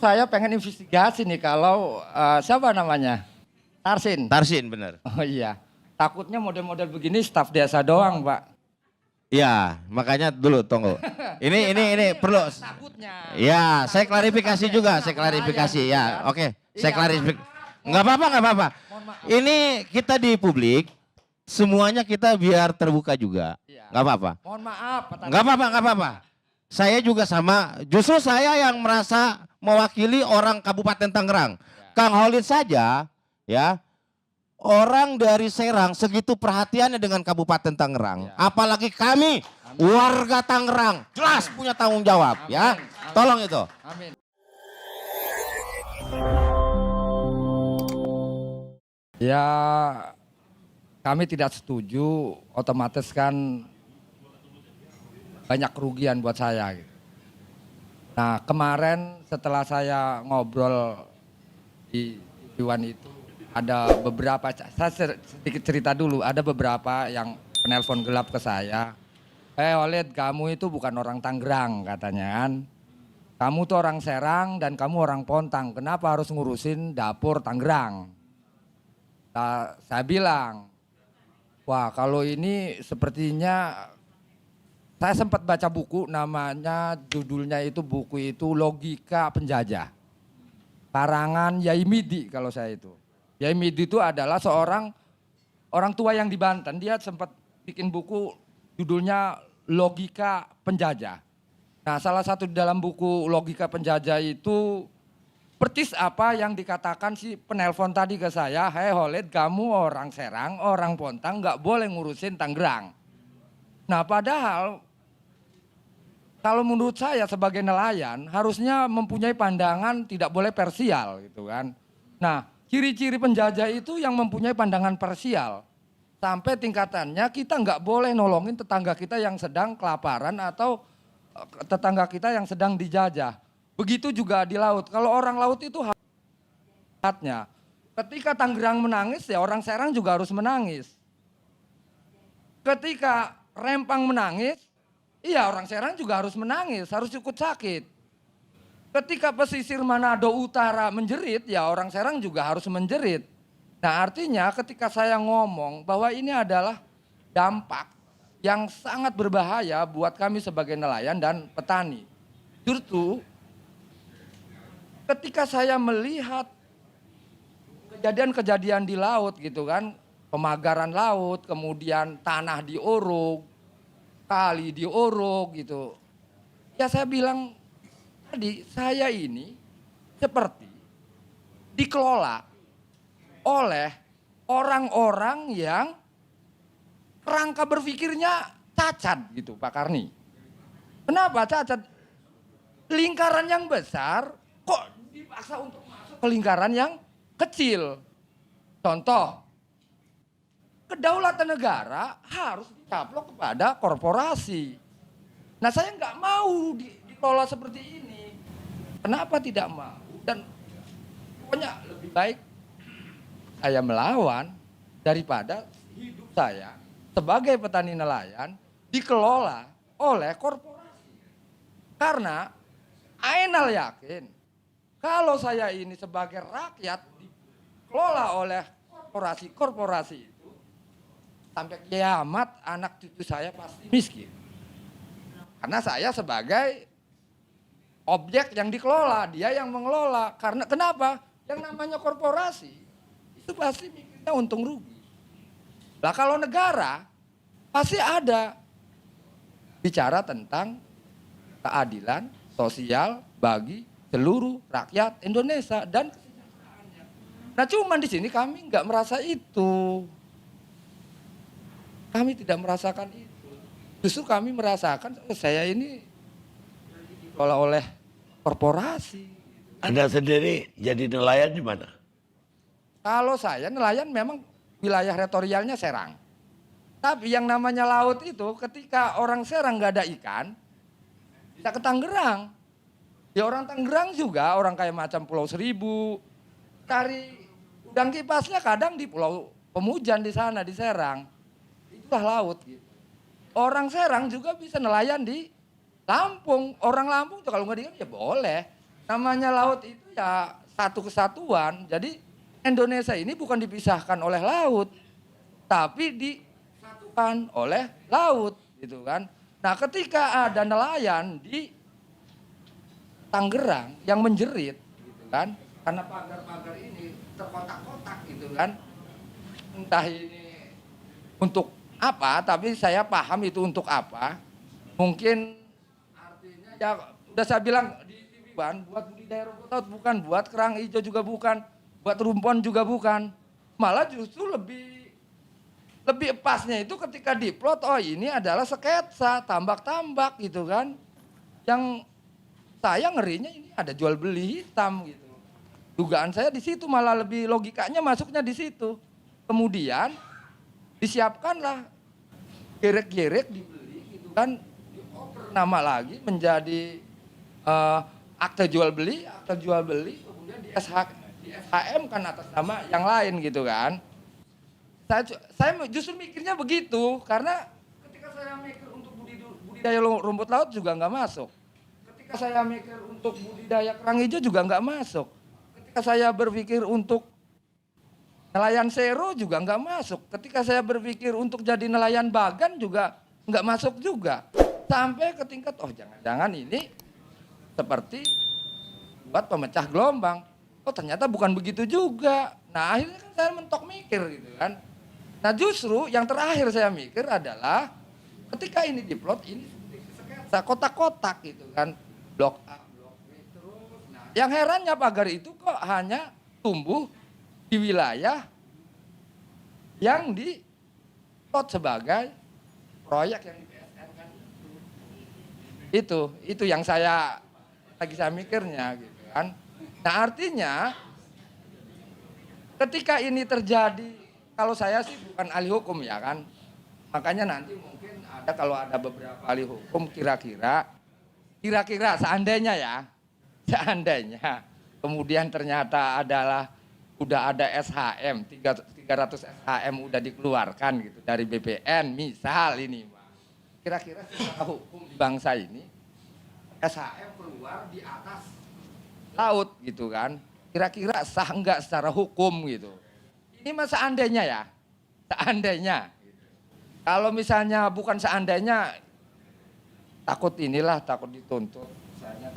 saya pengen investigasi nih kalau siapa namanya? Tarsin. Tarsin bener. Oh iya. Takutnya model-model begini staf desa doang, Pak. Ya, makanya dulu tunggu. Ini perlu. Takutnya. Ya, saya Takutnya klarifikasi staf juga, desa saya klarifikasi gitu ya. kan. Oke, saya Iya. klarifikasi. Nggak apa-apa, nggak apa-apa. Mohon maaf. Ini kita di publik, semuanya kita biar terbuka juga. Iya. Nggak apa-apa. Mohon maaf, Pak Tarsin. Nggak apa-apa, nggak apa-apa. Saya juga sama, justru saya yang merasa mewakili orang Kabupaten Tangerang. Kang Holid saja, ya, orang dari Serang segitu perhatiannya dengan Kabupaten Tangerang. Apalagi kami, warga Tangerang, jelas punya tanggung jawab, ya. Tolong itu. Amin. Ya, kami tidak setuju, otomatis kan banyak kerugian buat saya. Gitu. Nah, kemarin setelah saya ngobrol di Iwan itu, ada beberapa, saya sedikit cerita dulu, ada beberapa yang penelpon gelap ke saya. Oled, kamu itu bukan orang Tangerang katanya kan. Kamu tuh orang Serang dan kamu orang Pontang, kenapa harus ngurusin dapur Tangerang? Nah, saya bilang, wah kalau ini sepertinya, saya sempat baca buku namanya, judulnya itu buku itu Logika Penjajah. Karangan Yai Midi kalau saya itu. Yai Midi itu adalah seorang orang tua yang di Banten, dia sempat bikin buku judulnya Logika Penjajah. Nah, salah satu di dalam buku Logika Penjajah itu persis apa yang dikatakan si penelpon tadi ke saya, hei Holid, kamu orang Serang, orang Pontang, nggak boleh ngurusin Tangerang. Nah, padahal kalau menurut saya sebagai nelayan harusnya mempunyai pandangan tidak boleh parsial gitu kan. Nah, ciri-ciri penjajah itu yang mempunyai pandangan parsial. Sampai tingkatannya kita nggak boleh nolongin tetangga kita yang sedang kelaparan atau tetangga kita yang sedang dijajah. Begitu juga di laut. Kalau orang laut itu haknya. Ketika Tangerang menangis ya orang Serang juga harus menangis. Ketika Rempang menangis, iya orang Serang juga harus menangis, harus ikut sakit. Ketika pesisir Manado Utara menjerit, ya orang Serang juga harus menjerit. Nah artinya ketika saya ngomong bahwa ini adalah dampak yang sangat berbahaya buat kami sebagai nelayan dan petani. Justru ketika saya melihat kejadian-kejadian di laut gitu kan, pemagaran laut, kemudian tanah diuruk, kali diuruk gitu. Ya saya bilang tadi saya ini seperti dikelola oleh orang-orang yang kerangka berpikirnya cacat gitu Pak Karni. Kenapa cacat? Lingkaran yang besar kok dipaksa untuk masuk ke lingkaran yang kecil. Contoh, kedaulatan negara harus dicaplok kepada korporasi. Nah saya nggak mau dikelola seperti ini. Kenapa tidak mau? Dan pokoknya lebih baik saya melawan daripada hidup saya sebagai petani nelayan dikelola oleh korporasi. Karena Ainal yakin kalau saya ini sebagai rakyat dikelola oleh korporasi itu sampai kiamat anak cucu saya pasti miskin. Karena saya sebagai objek yang dikelola, dia yang mengelola. Karena kenapa? Yang namanya korporasi itu pasti mikirnya untung rugi. Lah kalau negara pasti ada bicara tentang keadilan sosial bagi seluruh rakyat Indonesia dan kesejahteraannya. Nah cuman di sini kami nggak merasa itu. Kami tidak merasakan itu. Justru kami merasakan saya ini dikelola oleh korporasi. Anda sendiri jadi nelayan di mana? Kalau saya nelayan memang wilayah teritorialnya Serang. Tapi yang namanya laut itu ketika orang Serang nggak ada ikan, bisa ke Tangerang. Ya orang Tangerang juga, orang kayak macam Pulau Seribu, cari udang kipasnya kadang di Pulau Pemujan di sana, di Serang. Itulah laut gitu. Orang Serang juga bisa nelayan di Lampung. Orang Lampung tuh kalau nggak diikan ya boleh. namanya laut itu ya satu kesatuan. Jadi Indonesia ini bukan dipisahkan oleh laut, tapi disatukan oleh laut, gitu kan. Nah, ketika ada nelayan di Tangerang yang menjerit, gitu kan, karena pagar-pagar ini terkotak-kotak, gitu kan. Entah ini untuk apa, tapi saya paham itu untuk apa. Mungkin artinya ya udah saya bilang di TV buat budidaya rumput laut bukan, buat kerang hijau juga bukan, buat rumpon juga bukan. Malah justru lebih epasnya itu ketika diplot, oh ini adalah sketsa, tambak-tambak gitu kan. Yang saya ngerinya ini ada jual beli hitam gitu. Dugaan saya di situ malah lebih logikanya masuknya di situ. Kemudian disiapkanlah gerek-gerek dibeli gitu kan, dioper nama lagi menjadi akte jual beli, kemudian di SHM kan atas nama yang lain gitu kan. Saya justru mikirnya begitu, karena ketika saya mikir untuk budidaya rumput laut juga nggak masuk. Ketika saya mikir untuk budidaya kerang hijau juga nggak masuk. Ketika saya berpikir untuk nelayan sero juga nggak masuk. Ketika saya berpikir untuk jadi nelayan bagan juga nggak masuk juga. Sampai ke tingkat, oh jangan-jangan ini seperti buat pemecah gelombang. Oh ternyata bukan begitu juga. Nah akhirnya kan saya mentok mikir gitu kan. Nah justru yang terakhir saya mikir adalah ketika ini diplot, ini sketsa kotak-kotak gitu kan. Blok A, blok B, terus. Nah, yang herannya pagar itu kok hanya tumbuh di wilayah yang diplot sebagai proyek yang di PSN kan. Itu yang saya mikirnya gitu kan. Nah artinya ketika ini terjadi, kalau saya sih bukan ahli hukum ya kan, makanya nanti mungkin ada kalau ada beberapa ahli hukum kira-kira seandainya kemudian ternyata adalah udah ada SHM 300 SHM udah dikeluarkan gitu dari BPN misal ini, kira-kira secara hukum di bangsa ini SHM keluar di atas laut gitu kan, kira-kira sah enggak secara hukum gitu. Ini mah seandainya ya, seandainya. Kalau misalnya bukan seandainya, takut dituntut, saya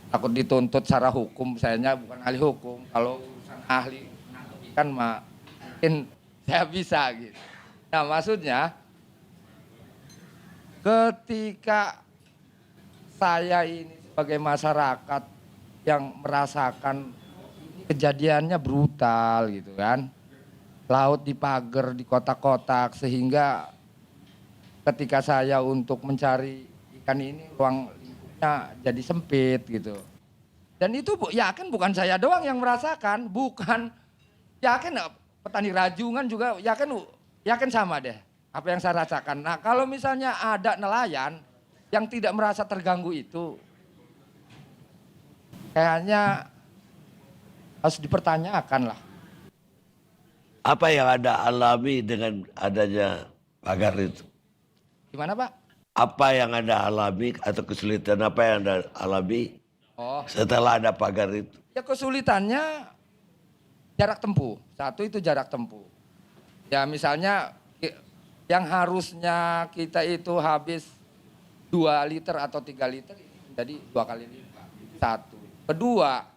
takut dituntut secara hukum, saya bukan ahli hukum. Kalau urusan ahli kan mungkin saya bisa gitu. Nah maksudnya ketika saya ini sebagai masyarakat yang merasakan kejadiannya brutal gitu kan. Laut dipagar, di kotak-kotak, sehingga ketika saya untuk mencari ikan ini ruang lingkupnya jadi sempit gitu. Dan itu yakin bukan saya doang yang merasakan, bukan, yakin petani rajungan juga yakin sama deh apa yang saya rasakan. Nah kalau misalnya ada nelayan yang tidak merasa terganggu itu, kayaknya harus dipertanyakan lah. Apa yang Anda alami dengan adanya pagar itu? Gimana Pak? Apa yang Anda alami atau kesulitan apa yang Anda alami setelah ada pagar itu? Ya kesulitannya jarak tempuh. Satu itu jarak tempuh. Ya misalnya yang harusnya kita itu habis 2 liter atau 3 liter, jadi 2 kali lipat. Satu. Kedua,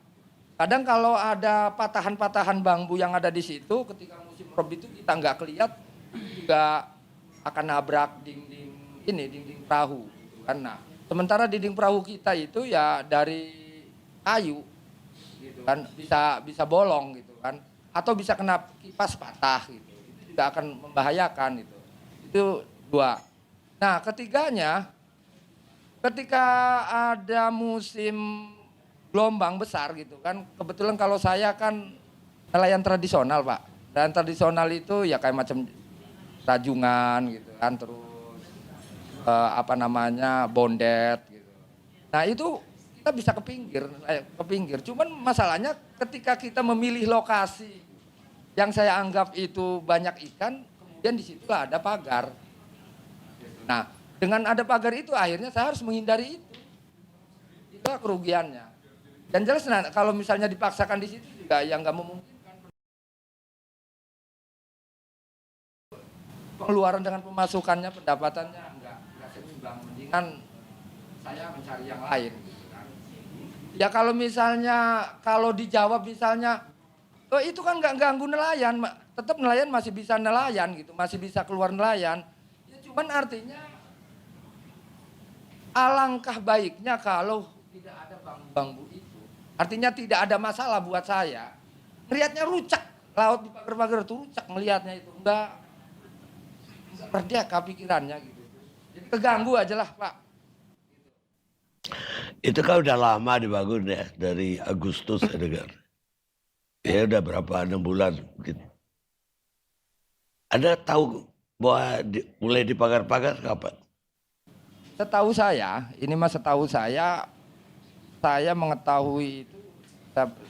kadang kalau ada patahan-patahan bambu yang ada di situ, ketika musim rob itu kita nggak kelihat, juga akan nabrak dinding perahu. Kan? Nah, sementara dinding perahu kita itu ya dari kayu, gitu kan, bisa bolong gitu kan, atau bisa kena kipas patah gitu. Itu juga akan membahayakan gitu. Itu 2. Nah, ketiganya, ketika ada musim gelombang besar gitu kan, kebetulan kalau saya kan nelayan tradisional Pak. Nelayan tradisional itu ya kayak macam rajungan gitu kan, terus bondet gitu. Nah itu kita bisa ke pinggir. Cuman masalahnya ketika kita memilih lokasi yang saya anggap itu banyak ikan, kemudian di situ ada pagar. Nah dengan ada pagar itu akhirnya saya harus menghindari itu. Itulah kerugiannya. Dan jelas kalau misalnya dipaksakan di situ juga yang nggak memungkinkan. Pengeluaran dengan pemasukannya, pendapatannya nggak seimbang. Mendingan saya mencari yang lain. Gitu kan. Ya kalau misalnya, kalau dijawab misalnya, oh itu kan nggak ganggu nelayan, tetap nelayan masih bisa nelayan gitu, masih bisa keluar nelayan. Ya cuman artinya alangkah baiknya kalau tidak ada bambu-bambu itu. Artinya tidak ada masalah buat saya. Melihatnya rucak, laut di pagar-pagar itu rucak melihatnya itu. Enggak merdeka pikirannya gitu. Jadi keganggu aja lah Pak. Itu kan udah lama dibangun ya, dari Agustus saya dengar. Ya udah berapa, 6 bulan gitu. Anda tahu bahwa mulai dipagar-pagar kapan? Setahu saya, ini mas setahu saya mengetahui itu,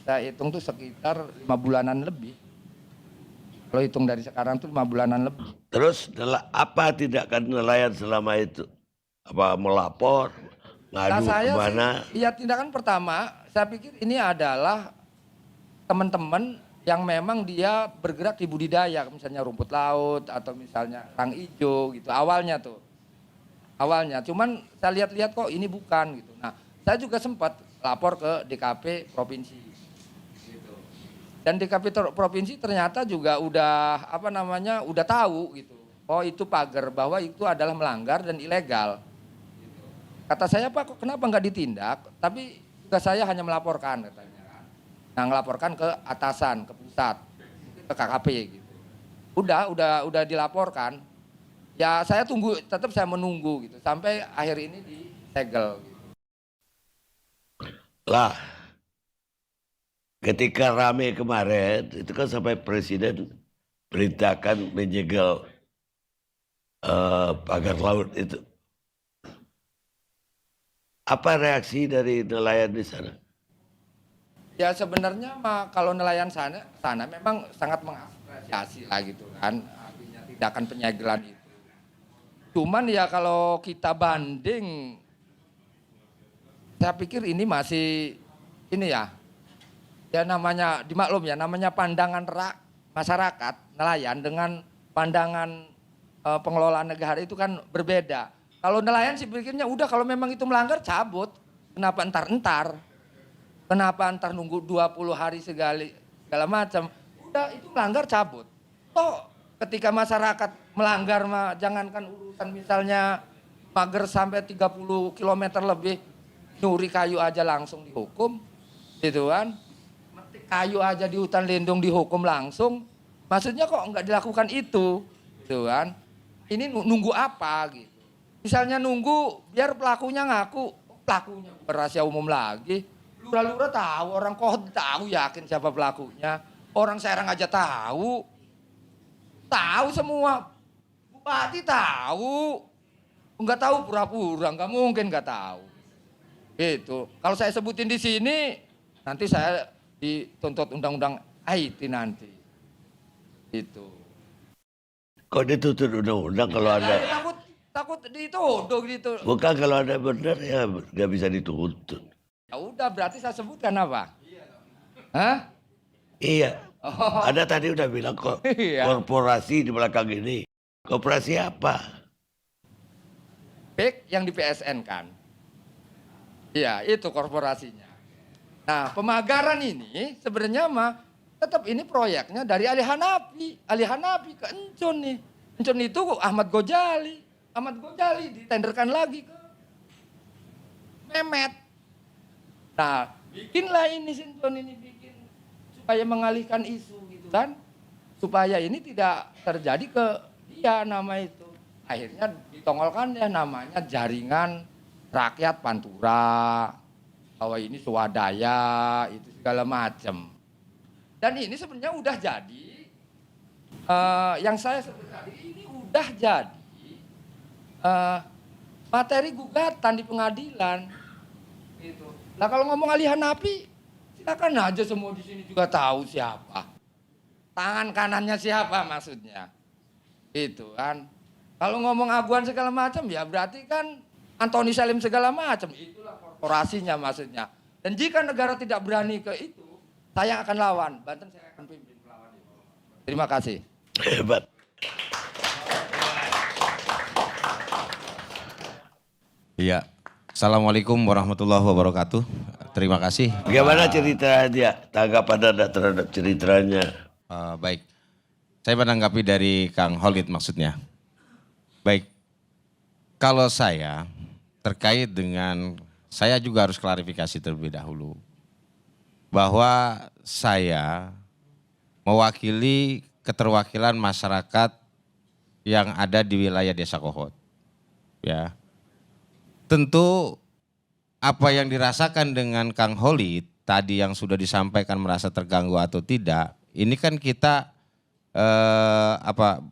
saya hitung tuh sekitar 5 bulanan lebih. Kalau hitung dari sekarang tuh 5 bulanan lebih. Terus apa tindakan nelayan selama itu? Apa melapor, ngadu kemana? Iya tindakan pertama, saya pikir ini adalah teman-teman yang memang dia bergerak di budidaya, misalnya rumput laut atau misalnya kerang hijau gitu, awalnya tuh. Awalnya, cuman saya lihat-lihat kok ini bukan gitu. Nah, saya juga sempat lapor ke DKP provinsi. Gitu. Dan DKP provinsi ternyata juga udah udah tahu gitu. Oh itu pagar, bahwa itu adalah melanggar dan ilegal. Gitu. Kata saya Pak, kok kenapa nggak ditindak? Tapi juga saya hanya melaporkan katanya kan. Nah ngelaporkan ke atasan, ke pusat, ke KKP gitu. Udah dilaporkan. Ya saya tunggu, tetap saya menunggu gitu sampai akhir ini disegel. Gitu. Lah, ketika rame kemarin itu kan sampai presiden perintahkan menyegel pagar laut itu. Apa reaksi dari nelayan di sana? Ya sebenarnya kalau nelayan sana memang sangat mengapresiasi lah gitu kan, artinya tindakan penyegelan itu. Cuman ya kalau kita banding, saya pikir ini masih ya namanya dimaklum ya, namanya pandangan masyarakat nelayan dengan pandangan pengelolaan negara itu kan berbeda. Kalau nelayan sih pikirnya udah kalau memang itu melanggar cabut, kenapa entar? Kenapa entar nunggu 20 hari segala macam? Udah itu melanggar cabut. Toh ketika masyarakat melanggar jangankan urusan misalnya pagar sampai 30 km lebih, nyuri kayu aja langsung dihukum, gitu kan? Metik kayu aja di hutan lindung dihukum langsung. Maksudnya kok nggak dilakukan itu, gitu kan? Ini nunggu apa gitu? Misalnya nunggu biar pelakunya ngaku, pelakunya rahasia umum lagi. Lurah-lurah tahu, orang Kohot tahu, yakin siapa pelakunya. Orang Serang aja tahu semua. Bupati tahu, nggak tahu pura-pura, nggak mungkin nggak tahu. Itu. Kalau saya sebutin di sini, nanti saya dituntut undang-undang IT nanti. Itu. Kok dituntut undang-undang kalau ada? Takut dituduh gitu. Bukan kalau ada benar ya nggak bisa dituntut. Ya udah berarti saya sebutkan apa? Hah? Iya. Oh. Ada tadi udah bilang kok Iya. korporasi di belakang ini. Korporasi apa? PIK yang di PSN kan. Iya, itu korporasinya. Nah, pemagaran ini sebenarnya tetap ini proyeknya dari Ali Hanafi ke Encun nih. Encun itu Ahmad Ghazali ditenderkan lagi ke Mehmet. Nah, bikinlah ini Sinton ini bikin supaya mengalihkan isu gitu kan. Supaya ini tidak terjadi ke dia nama itu. Akhirnya ditongolkan ya namanya Jaringan Rakyat Pantura. Bahwa ini swadaya, itu segala macam. Dan ini sebenarnya udah jadi yang saya sebut tadi ini udah jadi materi gugatan di pengadilan. Gitu. Nah kalau ngomong Ali Hanafi, silakan aja semua di sini juga tahu siapa. Tangan kanannya siapa maksudnya. Itu kan. Kalau ngomong aguan segala macam ya berarti kan Antoni Salim segala macam. Itulah korporasinya maksudnya. Dan jika negara tidak berani ke itu, saya akan lawan. Banten saya akan pimpin melawan itu. Terima kasih. Hebat. Iya. Assalamualaikum warahmatullahi wabarakatuh. Terima kasih. Bagaimana cerita dia? Tanggapan Anda terhadap ceritanya? Baik. Saya menanggapi dari Kang Khalid maksudnya. Baik. Kalau saya terkait dengan, saya juga harus klarifikasi terlebih dahulu. Bahwa saya mewakili keterwakilan masyarakat yang ada di wilayah Desa Kohot. Ya. Tentu apa yang dirasakan dengan Kang Khalid tadi yang sudah disampaikan merasa terganggu atau tidak, ini kan kita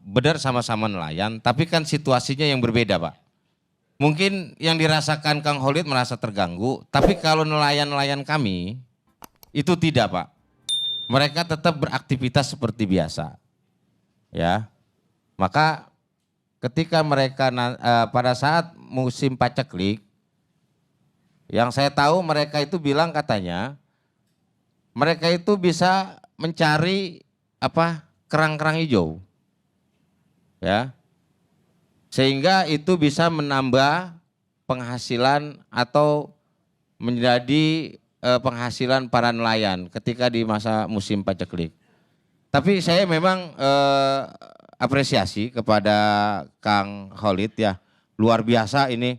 benar sama-sama nelayan, tapi kan situasinya yang berbeda, Pak. Mungkin yang dirasakan Kang Khalid merasa terganggu, tapi kalau nelayan-nelayan kami itu tidak, Pak. Mereka tetap beraktivitas seperti biasa. Ya. Maka ketika mereka pada saat musim paceklik, yang saya tahu mereka itu bilang katanya, mereka itu bisa mencari kerang-kerang hijau. Ya. Sehingga itu bisa menambah penghasilan atau menjadi penghasilan para nelayan ketika di masa musim paceklik. Tapi saya memang apresiasi kepada Kang Khalid ya, luar biasa ini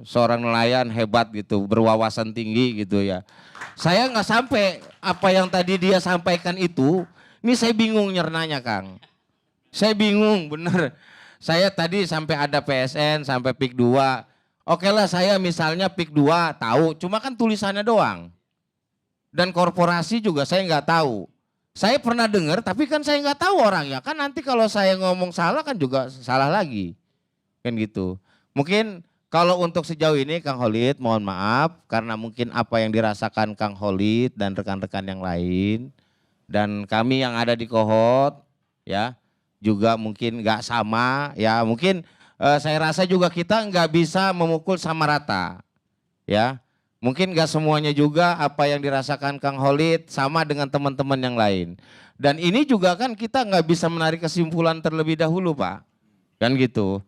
seorang nelayan hebat gitu, berwawasan tinggi gitu ya. Saya nggak sampai apa yang tadi dia sampaikan itu, ini saya bingung nyernanya Kang. Saya bingung bener. Saya tadi sampai ada PSN, sampai PIK 2. Oke lah saya misalnya PIK 2 tahu, cuma kan tulisannya doang. Dan korporasi juga saya nggak tahu. Saya pernah dengar tapi kan saya nggak tahu orangnya. Kan nanti kalau saya ngomong salah kan juga salah lagi. Kan gitu. Mungkin kalau untuk sejauh ini Kang Khalid mohon maaf karena mungkin apa yang dirasakan Kang Khalid dan rekan-rekan yang lain dan kami yang ada di Kohot ya juga mungkin nggak sama ya, mungkin saya rasa juga kita nggak bisa memukul sama rata ya, mungkin nggak semuanya juga apa yang dirasakan Kang Khalid sama dengan teman-teman yang lain dan ini juga kan kita nggak bisa menarik kesimpulan terlebih dahulu Pak kan gitu.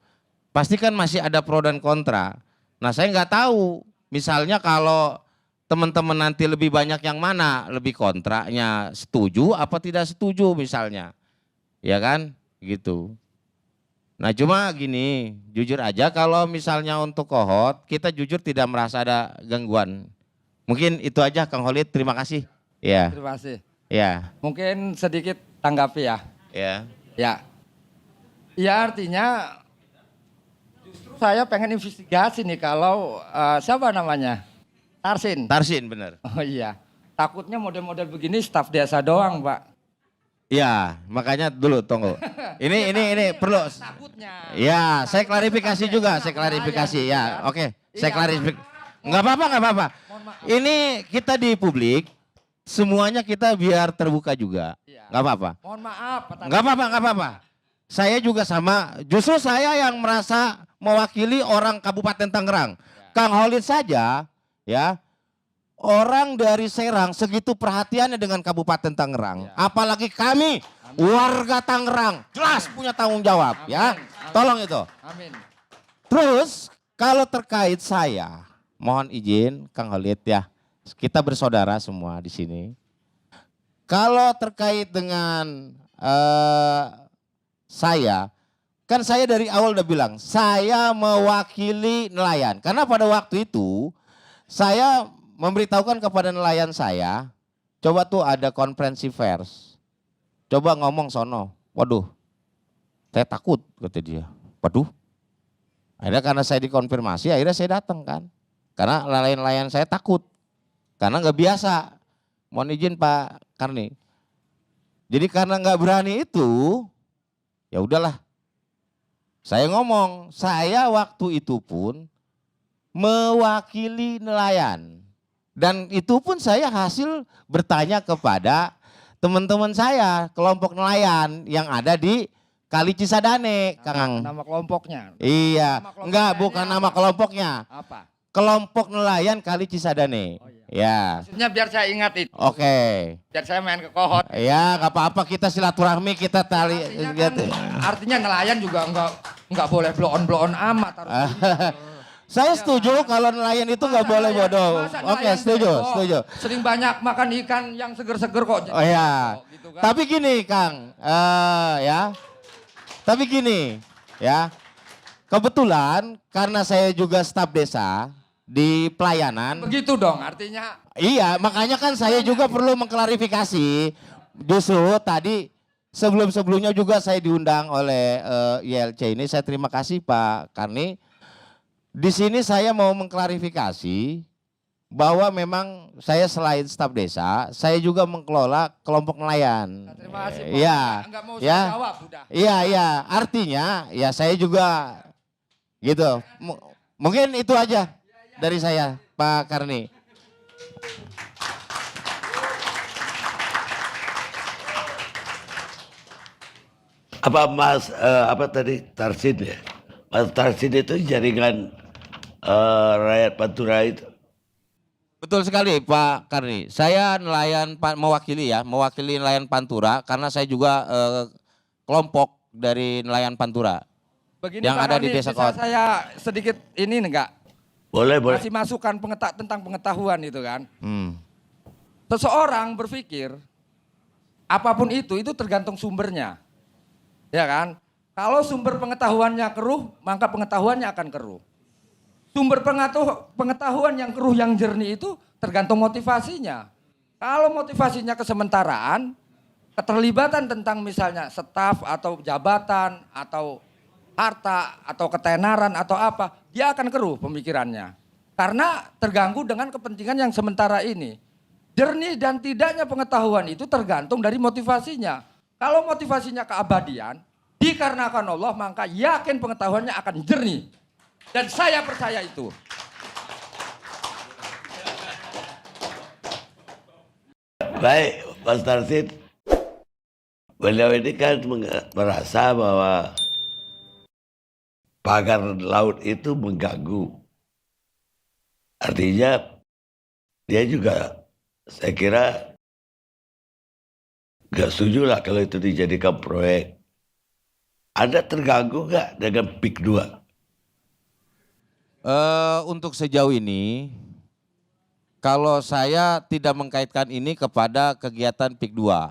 Pasti kan masih ada pro dan kontra. Nah saya nggak tahu, misalnya kalau teman-teman nanti lebih banyak yang mana, lebih kontranya setuju apa tidak setuju misalnya. Ya kan, gitu. Nah cuma gini, jujur aja kalau misalnya untuk Kohot, kita jujur tidak merasa ada gangguan. Mungkin itu aja Kang Khalid, terima kasih. Ya. Terima kasih. Ya. Mungkin sedikit tanggapi ya. Ya. Ya. Ya artinya saya pengen investigasi nih kalau siapa namanya? Tarsin. Tarsin benar. Oh iya. Takutnya model-model begini staf desa doang, Pak. Ya, makanya dulu tunggu. Ini perlu. Takutnya. Ya, saya klarifikasi juga, saya klarifikasi ya. Oke, saya klarifikasi. Enggak apa-apa. Ini kita di publik semuanya kita biar terbuka juga. Enggak apa-apa. Mohon maaf, Pak. Enggak apa-apa. Saya juga sama, justru saya yang merasa mewakili orang Kabupaten Tangerang. Kang Khalid saja ya, orang dari Serang segitu perhatiannya dengan Kabupaten Tangerang. Apalagi kami warga Tangerang jelas punya tanggung jawab. Amin. Ya. Tolong itu. Amin. Terus kalau terkait saya, mohon izin Kang Khalid ya, kita bersaudara semua di sini. Kalau terkait dengan saya, kan saya dari awal udah bilang, saya mewakili nelayan. Karena pada waktu itu, saya memberitahukan kepada nelayan saya, coba tuh ada konferensi pers. Coba ngomong sono, waduh, saya takut, kata dia. Waduh, akhirnya karena saya dikonfirmasi, akhirnya saya datang kan. Karena nelayan-nelayan saya takut, karena nggak biasa. Mohon izin Pak Karni. Jadi karena nggak berani itu, ya udahlah. Saya ngomong, saya waktu itu pun mewakili nelayan. Dan itu pun saya hasil bertanya kepada teman-teman saya, kelompok nelayan yang ada di Kali Cisadane, Kang. Nama kelompoknya. Iya, Nama kelompoknya enggak bukan apa? nama kelompoknya. Apa? kelompok nelayan Kali Cisadane. Ya. Maksudnya biar saya ingat itu. Oke. Biar saya main ke kohot. Ya, nggak apa-apa, kita silaturahmi, kita tali. Artinya nelayan juga nggak boleh blow on amat. Saya setuju kalau nelayan itu nggak boleh bodoh. Masa Oke, nelayan setuju, bego? setuju. Sering banyak makan ikan yang seger-seger kok. Oh ya. Gitu kan. Tapi gini, Kang, ya. Tapi gini, ya. Kebetulan karena saya juga staf desa di pelayanan. Begitu dong, artinya. Iya, makanya kan saya juga perlu mengklarifikasi. Justru tadi sebelum-sebelumnya juga saya diundang oleh ILC ini. Saya terima kasih Pak Karni. Di sini saya mau mengklarifikasi bahwa memang saya selain staf desa, saya juga mengelola kelompok nelayan. Terima kasih Pak. Iya, Enggak mau ya. saya jawab udah. Iya, iya. Artinya ya saya juga gitu. Mungkin itu aja dari saya, Pak Karni. Apa Mas apa tadi Tarsid ya? Mas Tarsid itu jaringan rakyat Pantura itu. Betul sekali Pak Karni. Saya nelayan mewakili nelayan Pantura karena saya juga kelompok dari nelayan Pantura. Begini yang Pak ada di Karni, Desa bisa Kawat. saya sedikit ini enggak? Boleh, boleh. Kasih masukan tentang pengetahuan itu kan. Hmm. Seseorang berpikir apapun itu tergantung sumbernya. Ya kan? Kalau sumber pengetahuannya keruh, maka pengetahuannya akan keruh. Sumber pengetahuan yang keruh yang jernih itu tergantung motivasinya. Kalau motivasinya kesementaraan, keterlibatan tentang misalnya staf atau jabatan atau harta atau ketenaran atau apa, dia akan keruh pemikirannya. Karena terganggu dengan kepentingan yang sementara ini. Jernih dan tidaknya pengetahuan itu tergantung dari motivasinya. Kalau motivasinya keabadian, dikarenakan Allah, maka yakin pengetahuannya akan jernih. Dan saya percaya itu. Baik, Mas Tarsid. Beliau ini kan merasa bahwa pagar laut itu mengganggu. Artinya dia juga saya kira gak setuju lah kalau itu dijadikan proyek. Anda terganggu gak dengan PIK 2? Untuk sejauh ini, kalau saya tidak mengkaitkan ini kepada kegiatan PIK 2,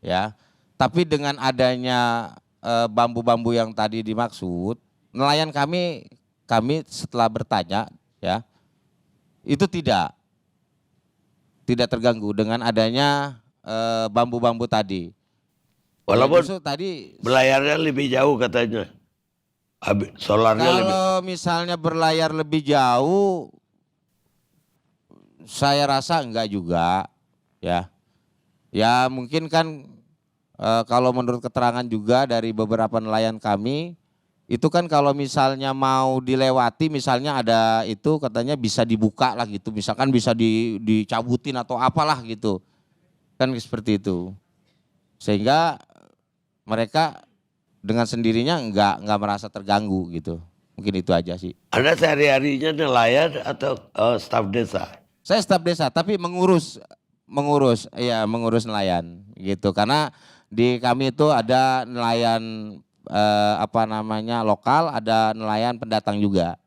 ya. Tapi dengan adanya bambu-bambu yang tadi dimaksud, nelayan kami setelah bertanya, ya, itu tidak terganggu dengan adanya bambu-bambu tadi. Walaupun Ya, tadi belayarnya lebih jauh katanya. Solarnya lebih. kalau misalnya berlayar lebih jauh, saya rasa enggak juga, ya. Ya mungkin kan kalau menurut keterangan juga dari beberapa nelayan kami, itu kan kalau misalnya mau dilewati, misalnya ada itu katanya bisa dibuka lah gitu, misalkan bisa dicabutin atau apalah gitu, kan seperti itu. Sehingga mereka dengan sendirinya enggak merasa terganggu gitu. Mungkin itu aja sih. Anda sehari-harinya nelayan atau staf desa? Saya staf desa tapi mengurus nelayan gitu. Karena di kami itu ada nelayan lokal, ada nelayan pendatang juga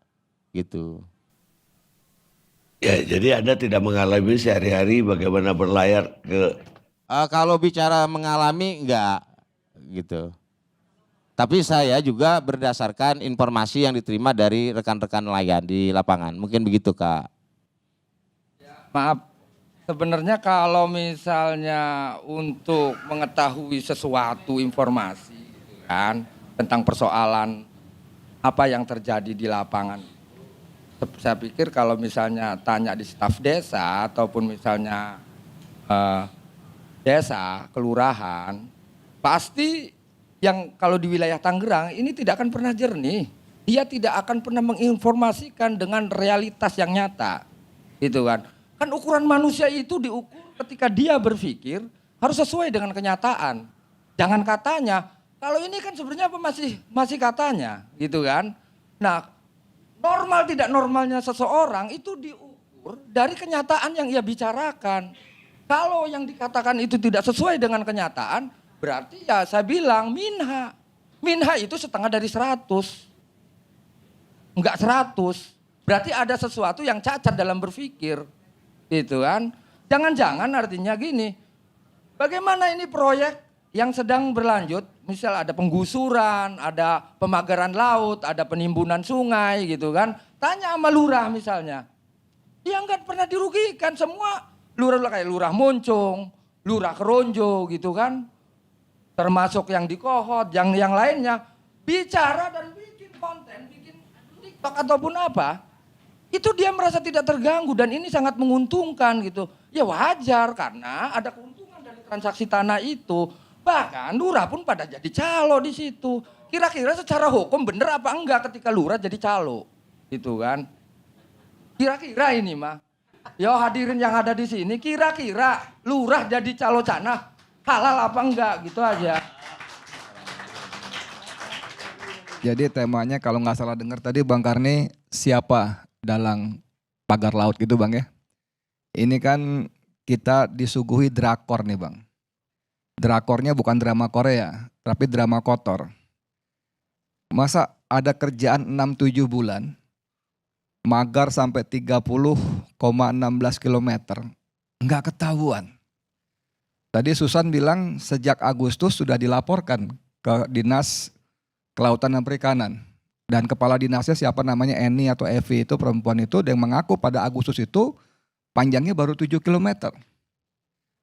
gitu. Ya, jadi Anda tidak mengalami sehari-hari bagaimana berlayar ke. Kalau bicara mengalami enggak gitu. Tapi saya juga berdasarkan informasi yang diterima dari rekan-rekan nelayan di lapangan. Mungkin begitu Kak. Maaf, sebenarnya kalau misalnya untuk mengetahui sesuatu informasi gitu kan, tentang persoalan apa yang terjadi di lapangan. Saya pikir kalau misalnya tanya di staf desa ataupun misalnya desa, kelurahan, pasti yang kalau di wilayah Tangerang ini tidak akan pernah jernih. Dia tidak akan pernah menginformasikan dengan realitas yang nyata. Gitu kan. Kan ukuran manusia itu diukur ketika dia berpikir harus sesuai dengan kenyataan. Jangan katanya. Kalau ini kan sebenarnya apa masih katanya, gitu kan. Nah, Normal tidak normalnya seseorang itu diukur dari kenyataan yang ia bicarakan. Kalau yang dikatakan itu tidak sesuai dengan kenyataan, berarti ya saya bilang minha. Minha itu setengah dari 100. Enggak 100. Berarti ada sesuatu yang cacat dalam berpikir. Gitu kan. Jangan-jangan artinya gini. Bagaimana ini proyek yang sedang berlanjut. Misal ada penggusuran, ada pemagaran laut, ada penimbunan sungai gitu kan. Tanya sama lurah misalnya. Dia enggak pernah dirugikan. Semua lurah kayak lurah Moncong, lurah Keronjo gitu kan. Termasuk yang di Kohot, yang lainnya. Bicara dan bikin konten, bikin TikTok ataupun apa. Itu dia merasa tidak terganggu dan ini sangat menguntungkan gitu. Ya wajar karena ada keuntungan dari transaksi tanah itu. Bahkan lurah pun pada jadi calo di situ. Kira-kira secara hukum bener apa enggak ketika lurah jadi calo. Gitu kan. Kira-kira ini mah. Yo hadirin yang ada di sini, kira-kira lurah jadi calo tanah halal apa enggak gitu aja. Jadi temanya kalau nggak salah dengar tadi Bang Karni siapa dalang pagar laut gitu Bang ya. Ini kan kita disuguhi drakor nih Bang. Drakornya bukan drama Korea, tapi drama kotor. Masa ada kerjaan 6-7 bulan, magar sampai 30,16 kilometer, nggak ketahuan. Tadi Susan bilang sejak Agustus sudah dilaporkan ke Dinas Kelautan dan Perikanan. Dan kepala dinasnya siapa namanya Eni atau Evi itu perempuan itu yang mengaku pada Agustus itu panjangnya baru 7 kilometer.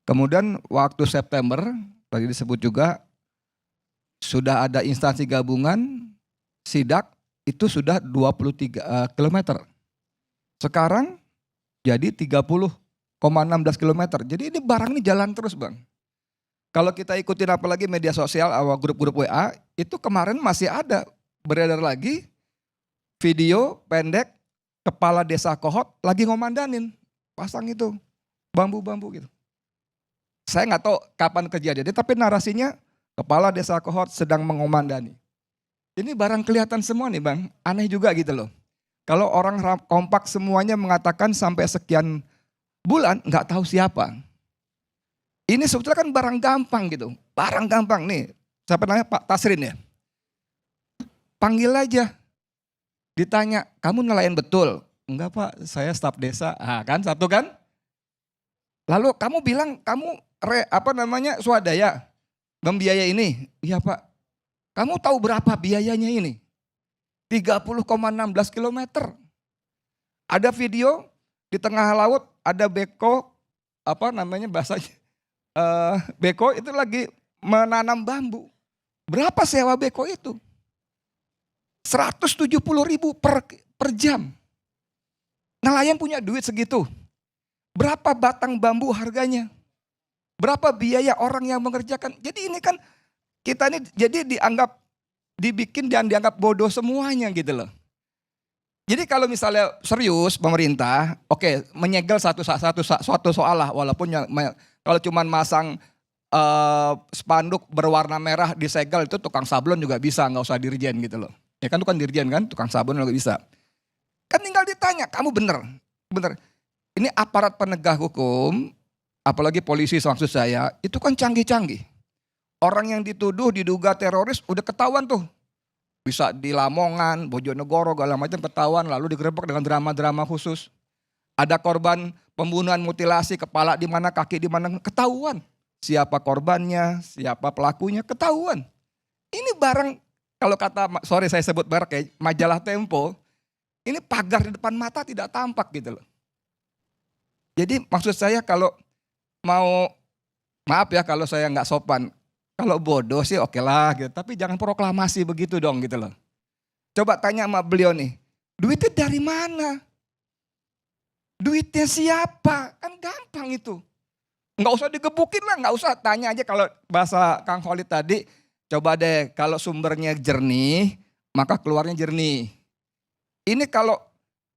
Kemudian waktu September tadi disebut juga sudah ada instansi gabungan sidak itu sudah 23 kilometer. Sekarang jadi 30,16 kilometer. Jadi ini barang ini jalan terus Bang. Kalau kita ikutin apalagi media sosial, grup-grup WA, itu kemarin masih ada beredar lagi video pendek kepala desa Kohot lagi ngomandanin. Pasang itu bambu-bambu gitu. Saya nggak tahu kapan kejadiannya, tapi narasinya kepala desa Kohot sedang mengomandani. Ini barang kelihatan semua nih Bang, aneh juga gitu loh. Kalau orang kompak semuanya mengatakan sampai sekian bulan nggak tahu siapa. Ini sebetulnya kan barang gampang gitu. Barang gampang nih. Siapa namanya Pak Tasrin ya. Panggil aja. Ditanya, kamu nelayan betul? Enggak Pak, saya staf desa. Ah, kan satu kan. Lalu kamu bilang kamu swadaya membiayai ini. Iya Pak. Kamu tahu berapa biayanya ini? 30,16 kilometer. Ada video di tengah laut ada beko bahasanya. Beko itu lagi menanam bambu. Berapa sewa beko itu? 170.000 per jam. Nelayan punya duit segitu. Berapa batang bambu harganya? Berapa biaya orang yang mengerjakan? Jadi ini kan kita ini jadi dibikin dan dianggap bodoh semuanya gitu loh. Jadi kalau misalnya serius pemerintah, oke, menyegel suatu soal lah, walaupun kalau cuman masang spanduk berwarna merah disegel itu tukang sablon juga bisa, nggak usah dirjen gitu loh. Ya kan tukang dirjen kan, tukang sablon juga bisa. Kan tinggal ditanya, kamu bener. Ini aparat penegak hukum, apalagi polisi maksud saya, itu kan canggih-canggih. Orang yang dituduh diduga teroris udah ketahuan tuh. Bisa di Lamongan, Bojonegoro, segala macam ketahuan, lalu digerebek dengan drama-drama khusus. Ada korban pembunuhan mutilasi, kepala di mana, kaki di mana, ketahuan. Siapa korbannya, siapa pelakunya, ketahuan. Ini barang, kalau kata, sorry saya sebut merek ya, majalah Tempo, ini pagar di depan mata tidak tampak gitu loh. Jadi maksud saya kalau mau, maaf ya kalau saya nggak sopan, kalau bodoh sih oke lah gitu, tapi jangan proklamasi begitu dong gitu loh. Coba tanya sama beliau nih, duitnya dari mana? Duitnya siapa? Kan gampang itu. Nggak usah digebukin lah, nggak usah. Tanya aja kalau bahasa Kang Khalid tadi, coba deh kalau sumbernya jernih, maka keluarnya jernih. Ini kalau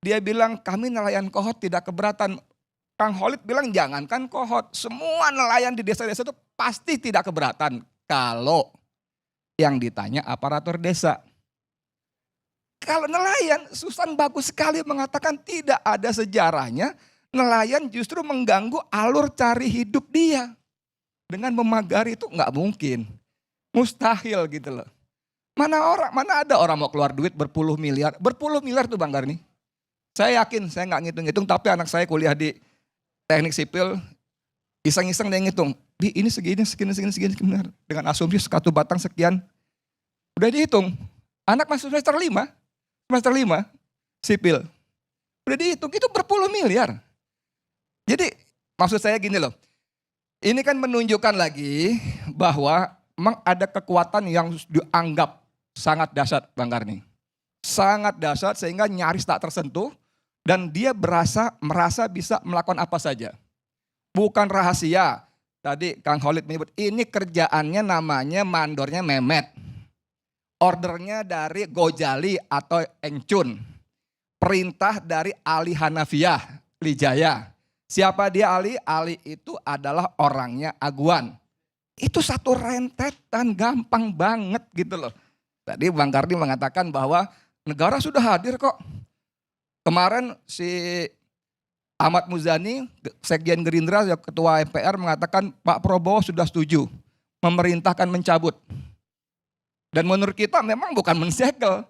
dia bilang kami nelayan Kohot tidak keberatan. Kang Khalid bilang jangankan Kohot, semua nelayan di desa-desa itu pasti tidak keberatan. Kalau yang ditanya aparatur desa. Kalau nelayan, Susan bagus sekali mengatakan tidak ada sejarahnya. Nelayan justru mengganggu alur cari hidup dia. Dengan memagari itu nggak mungkin. Mustahil gitu loh. Mana ada orang mau keluar duit berpuluh miliar tuh Bang Karni. Saya yakin, saya nggak ngitung-ngitung, tapi anak saya kuliah di teknik sipil, iseng-iseng dia ngitung. Ini segini, benar. Dengan asumsi sekatu batang sekian. Udah dihitung. Anak masuk semester 5 sipil. Udah dihitung, itu berpuluh miliar. Jadi maksud saya gini loh. Ini kan menunjukkan lagi bahwa memang ada kekuatan yang dianggap sangat dahsyat Bang Karni. Sangat dahsyat sehingga nyaris tak tersentuh. Dan dia merasa bisa melakukan apa saja. Bukan rahasia. Tadi Kang Khalid menyebut ini kerjaannya namanya mandornya Memet. Ordernya dari Gojali atau Engcun. Perintah dari Ali Hanafiyah, Lijaya. Siapa dia Ali? Ali itu adalah orangnya Aguan. Itu satu rentetan gampang banget gitu loh. Tadi Bang Karni mengatakan bahwa negara sudah hadir kok. Kemarin si Ahmad Muzani, Sekjen Gerindra, Ketua MPR mengatakan Pak Prabowo sudah setuju memerintahkan mencabut. Dan menurut kita memang bukan mensegel.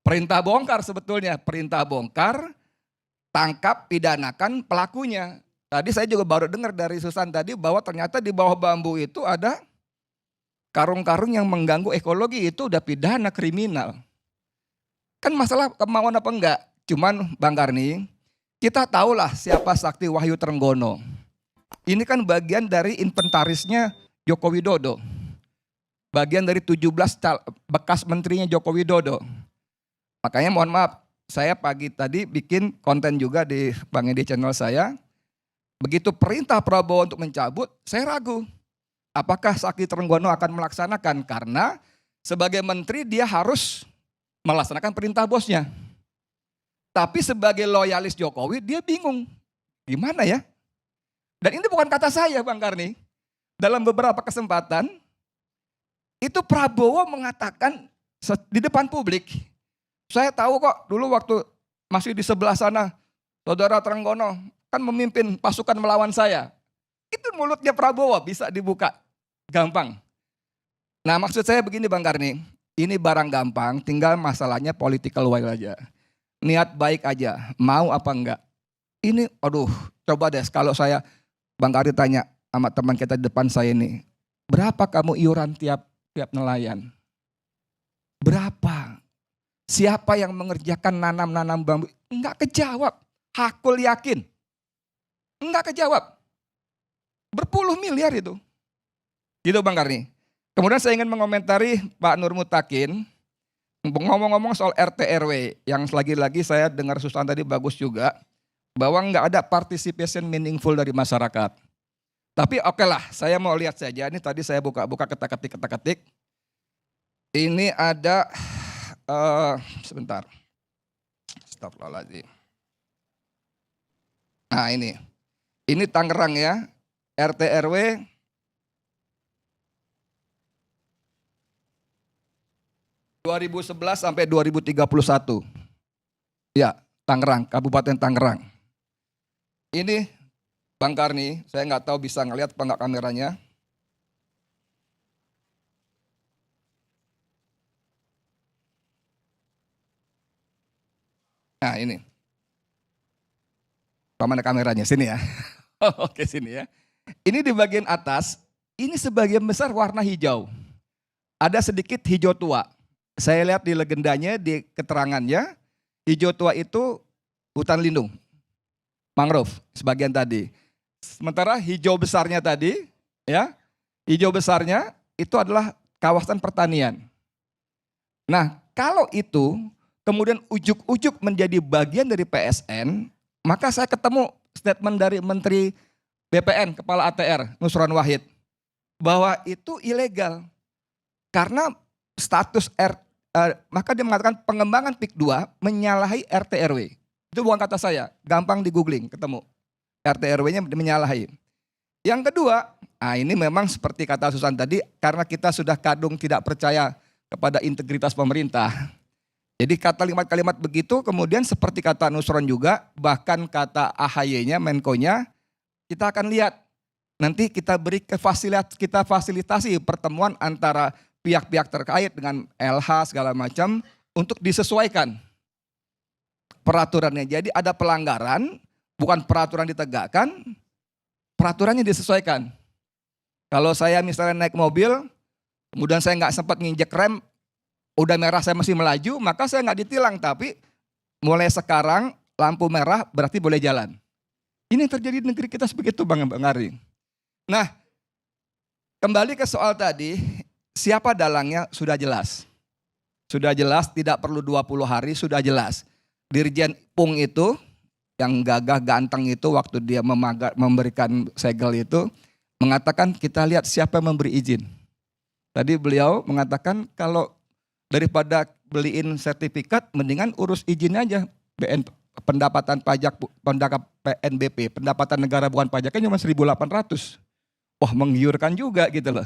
Perintah bongkar sebetulnya. Perintah bongkar, tangkap, pidanakan pelakunya. Tadi saya juga baru dengar dari Susan tadi bahwa ternyata di bawah bambu itu ada karung-karung yang mengganggu ekologi, itu udah pidana kriminal. Kan masalah kemauan apa enggak. Cuman Bang Karni, kita tahulah siapa Sakti Wahyu Trenggono. Ini kan bagian dari inventarisnya Joko Widodo. Bagian dari 17 bekas menterinya Joko Widodo. Makanya mohon maaf, saya pagi tadi bikin konten juga di Bang Edi channel saya. Begitu perintah Prabowo untuk mencabut, saya ragu. Apakah Sakti Trenggono akan melaksanakan? Karena sebagai menteri dia harus melaksanakan perintah bosnya. Tapi sebagai loyalis Jokowi dia bingung. Gimana ya? Dan ini bukan kata saya Bang Karni. Dalam beberapa kesempatan, itu Prabowo mengatakan di depan publik. Saya tahu kok dulu waktu masih di sebelah sana, Saudara Trenggono kan memimpin pasukan melawan saya. Itu mulutnya Prabowo bisa dibuka. Gampang. Nah maksud saya begini Bang Karni. Ini barang gampang, tinggal masalahnya political will aja. Niat baik aja, mau apa enggak. Ini aduh coba deh kalau saya Bang Karni tanya sama teman kita di depan saya ini. Berapa kamu iuran tiap nelayan? Berapa? Siapa yang mengerjakan nanam bambu? Enggak kejawab. Hakul yakin. Enggak kejawab. Berpuluh miliar itu. Gitu Bang Karni. Kemudian saya ingin mengomentari Pak Nur Mutakin. Ngomong-ngomong soal RT RW. Yang lagi-lagi saya dengar Susan tadi bagus juga. Bahwa enggak ada participation meaningful dari masyarakat. Tapi oke lah, saya mau lihat saja. Ini tadi saya buka-buka ketik-ketik. Ini ada, sebentar. Astagfirullahaladzim. Nah ini Tangerang ya, RT RW. ...2011 sampai 2031. Ya, Tangerang, Kabupaten Tangerang. Ini Bang Karni, saya nggak tahu bisa ngelihat apa nggak kameranya. Nah ini. Mana kameranya? Sini ya. Oke sini ya. Ini di bagian atas, ini sebagian besar warna hijau. Ada sedikit hijau tua. Saya lihat di legendanya, di keterangannya, hijau tua itu hutan lindung. Mangrove, sebagian tadi. Sementara hijau besarnya tadi, ya, hijau besarnya itu adalah kawasan pertanian. Nah, kalau itu kemudian ujuk-ujuk menjadi bagian dari PSN, maka saya ketemu statement dari Menteri BPN, Kepala ATR, Nusron Wahid, bahwa itu ilegal. Karena status maka dia mengatakan pengembangan PIK 2 menyalahi RT RW. Itu bukan kata saya, gampang di googling ketemu. RT RW-nya menyalahi. Yang kedua, ini memang seperti kata Susan tadi, karena kita sudah kadung tidak percaya kepada integritas pemerintah. Jadi kalimat-kalimat begitu kemudian seperti kata Nusron juga, bahkan kata AHY-nya, Menko-nya, kita akan lihat nanti kita beri kita fasilitasi pertemuan antara pihak-pihak terkait dengan LH segala macam untuk disesuaikan peraturannya. Jadi ada pelanggaran, bukan peraturan ditegakkan, peraturannya disesuaikan. Kalau saya misalnya naik mobil, kemudian saya nggak sempat nginjek rem, udah merah saya masih melaju, maka saya nggak ditilang. Tapi mulai sekarang lampu merah berarti boleh jalan. Ini yang terjadi di negeri kita begitu Bang Ari. Nah, kembali ke soal tadi, siapa dalangnya sudah jelas. Sudah jelas, tidak perlu 20 hari, sudah jelas. Dirjen Pung itu, yang gagah ganteng itu waktu dia memberikan segel itu, mengatakan kita lihat siapa yang memberi izin. Tadi beliau mengatakan kalau daripada beliin sertifikat, mendingan urus izin aja. Pendapatan pajak, PNBP, pendapatan negara bukan pajaknya cuma 1.800. Wah, menggiurkan juga gitu loh.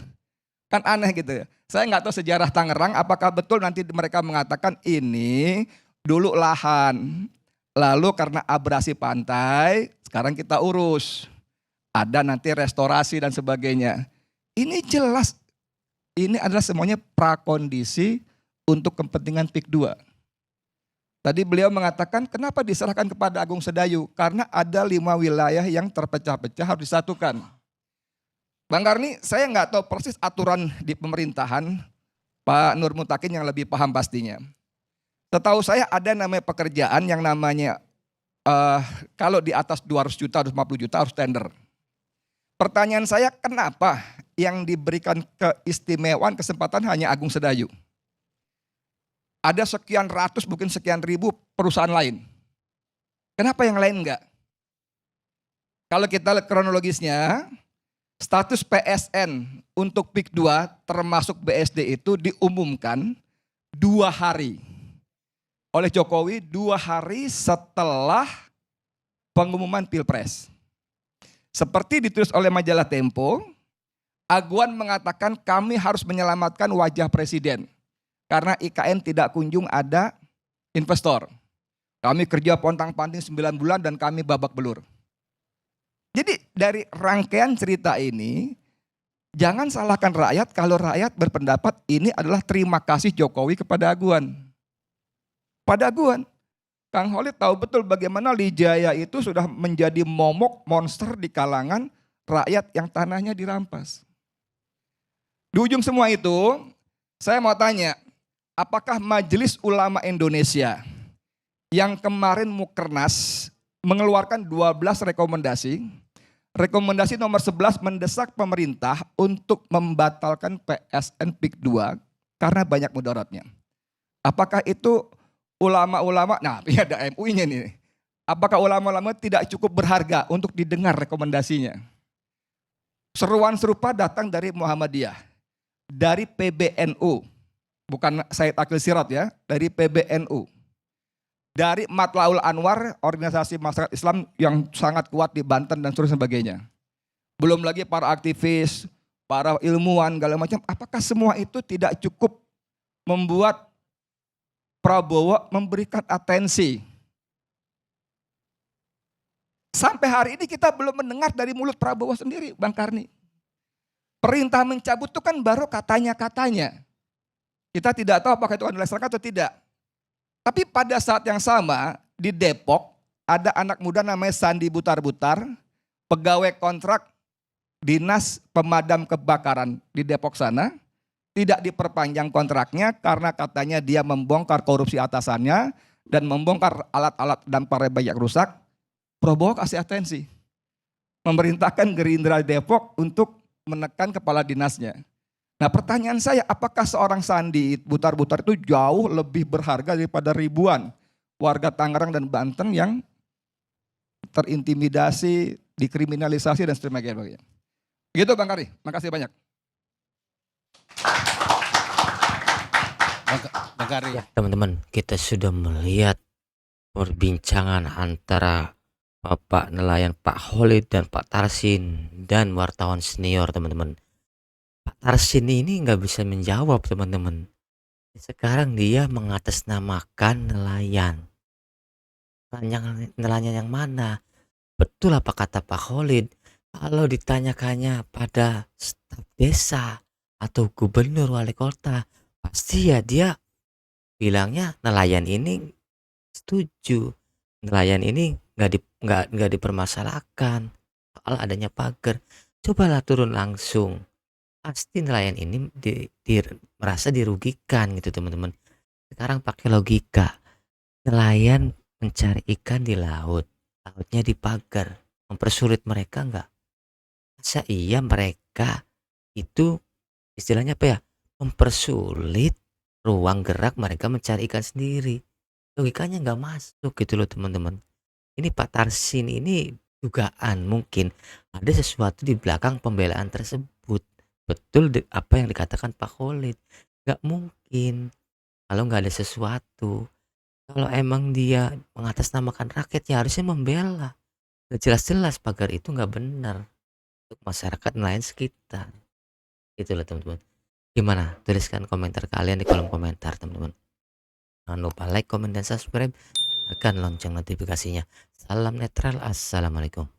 Kan aneh gitu ya. Saya nggak tahu sejarah Tangerang, apakah betul nanti mereka mengatakan ini dulu lahan. Lalu karena abrasi pantai, sekarang kita urus. Ada nanti restorasi dan sebagainya. Ini jelas, ini adalah semuanya prakondisi untuk kepentingan PIK 2. Tadi beliau mengatakan kenapa diserahkan kepada Agung Sedayu? Karena ada 5 wilayah yang terpecah-pecah harus disatukan. Bang Karni, saya nggak tahu persis aturan di pemerintahan, Pak Nur Mutakin yang lebih paham pastinya. Setahu saya ada namanya pekerjaan yang namanya kalau di atas 200 juta, 250 juta harus tender. Pertanyaan saya, kenapa yang diberikan keistimewaan kesempatan hanya Agung Sedayu? Ada sekian ratus, mungkin sekian ribu perusahaan lain. Kenapa yang lain enggak? Kalau kita lihat kronologisnya, status PSN untuk PIK 2 termasuk BSD itu diumumkan 2 hari oleh Jokowi, 2 hari setelah pengumuman Pilpres. Seperti ditulis oleh majalah Tempo, Aguan mengatakan kami harus menyelamatkan wajah presiden karena IKN tidak kunjung ada investor. Kami kerja pontang-panting 9 bulan dan kami babak belur. Jadi dari rangkaian cerita ini, jangan salahkan rakyat kalau rakyat berpendapat ini adalah terima kasih Jokowi kepada Aguan. Pada Aguan, Kang Khalid tahu betul bagaimana Lijaya itu sudah menjadi momok monster di kalangan rakyat yang tanahnya dirampas. Di ujung semua itu, saya mau tanya, apakah Majelis Ulama Indonesia yang kemarin Mukernas mengeluarkan 12 rekomendasi, rekomendasi nomor 11 mendesak pemerintah untuk membatalkan PSN PIK 2 karena banyak mudaratnya. Apakah itu ulama-ulama, nah ini ada MUI-nya nih. Apakah ulama-ulama tidak cukup berharga untuk didengar rekomendasinya? Seruan serupa datang dari Muhammadiyah, dari PBNU, bukan Said Akil Sirot ya, dari PBNU. Dari Matlaul Anwar, organisasi masyarakat Islam yang sangat kuat di Banten dan sebagainya. Belum lagi para aktivis, para ilmuwan, segala macam. Apakah semua itu tidak cukup membuat Prabowo memberikan atensi? Sampai hari ini kita belum mendengar dari mulut Prabowo sendiri, Bang Karni. Perintah mencabut itu kan baru katanya-katanya. Kita tidak tahu apakah itu akan dilaksanakan atau tidak. Tapi pada saat yang sama di Depok ada anak muda namanya Sandi Butar-Butar, pegawai kontrak Dinas Pemadam Kebakaran di Depok sana, tidak diperpanjang kontraknya karena katanya dia membongkar korupsi atasannya dan membongkar alat-alat damkar banyak rusak. Prabowo kasih atensi, memerintahkan Gerindra Depok untuk menekan kepala dinasnya. Nah pertanyaan saya, apakah seorang Sandi Butar-Butar itu jauh lebih berharga daripada ribuan warga Tangerang dan Banten yang terintimidasi, dikriminalisasi dan sebagainya. Begitu Bang Kari, makasih banyak. Bang Kari. Ya, teman-teman, kita sudah melihat perbincangan antara Bapak nelayan Pak Khalid dan Pak Tarsin dan wartawan senior, teman-teman. Pak Tarsin ini nggak bisa menjawab, teman-teman. Sekarang dia mengatasnamakan nelayan. Nelayan yang mana? Betul apa kata Pak Khalid? Kalau ditanyakannya pada staf desa atau gubernur wali kota, pasti ya dia bilangnya nelayan ini setuju. Nelayan ini nggak dipermasalahkan soal adanya pagar. Cobalah turun langsung. Pasti nelayan ini merasa dirugikan gitu teman-teman. Sekarang pakai logika. Nelayan mencari ikan di laut. Lautnya dipagar. Mempersulit mereka nggak? Masa iya mereka itu istilahnya apa ya? Mempersulit ruang gerak mereka mencari ikan sendiri. Logikanya nggak masuk gitu loh teman-teman. Ini Pak Tarsin ini dugaan mungkin ada sesuatu di belakang pembelaan tersebut. Betul apa yang dikatakan Pak Khalid. Nggak mungkin kalau nggak ada sesuatu. Kalau emang dia mengatasnamakan rakyat ya harusnya membela. Udah jelas-jelas pagar itu nggak benar untuk masyarakat nelayan sekitar. Gitu loh teman-teman. Gimana? Tuliskan komentar kalian di kolom komentar teman-teman. Jangan lupa like, komen, dan subscribe. Tekan lonceng notifikasinya. Salam netral. Assalamualaikum.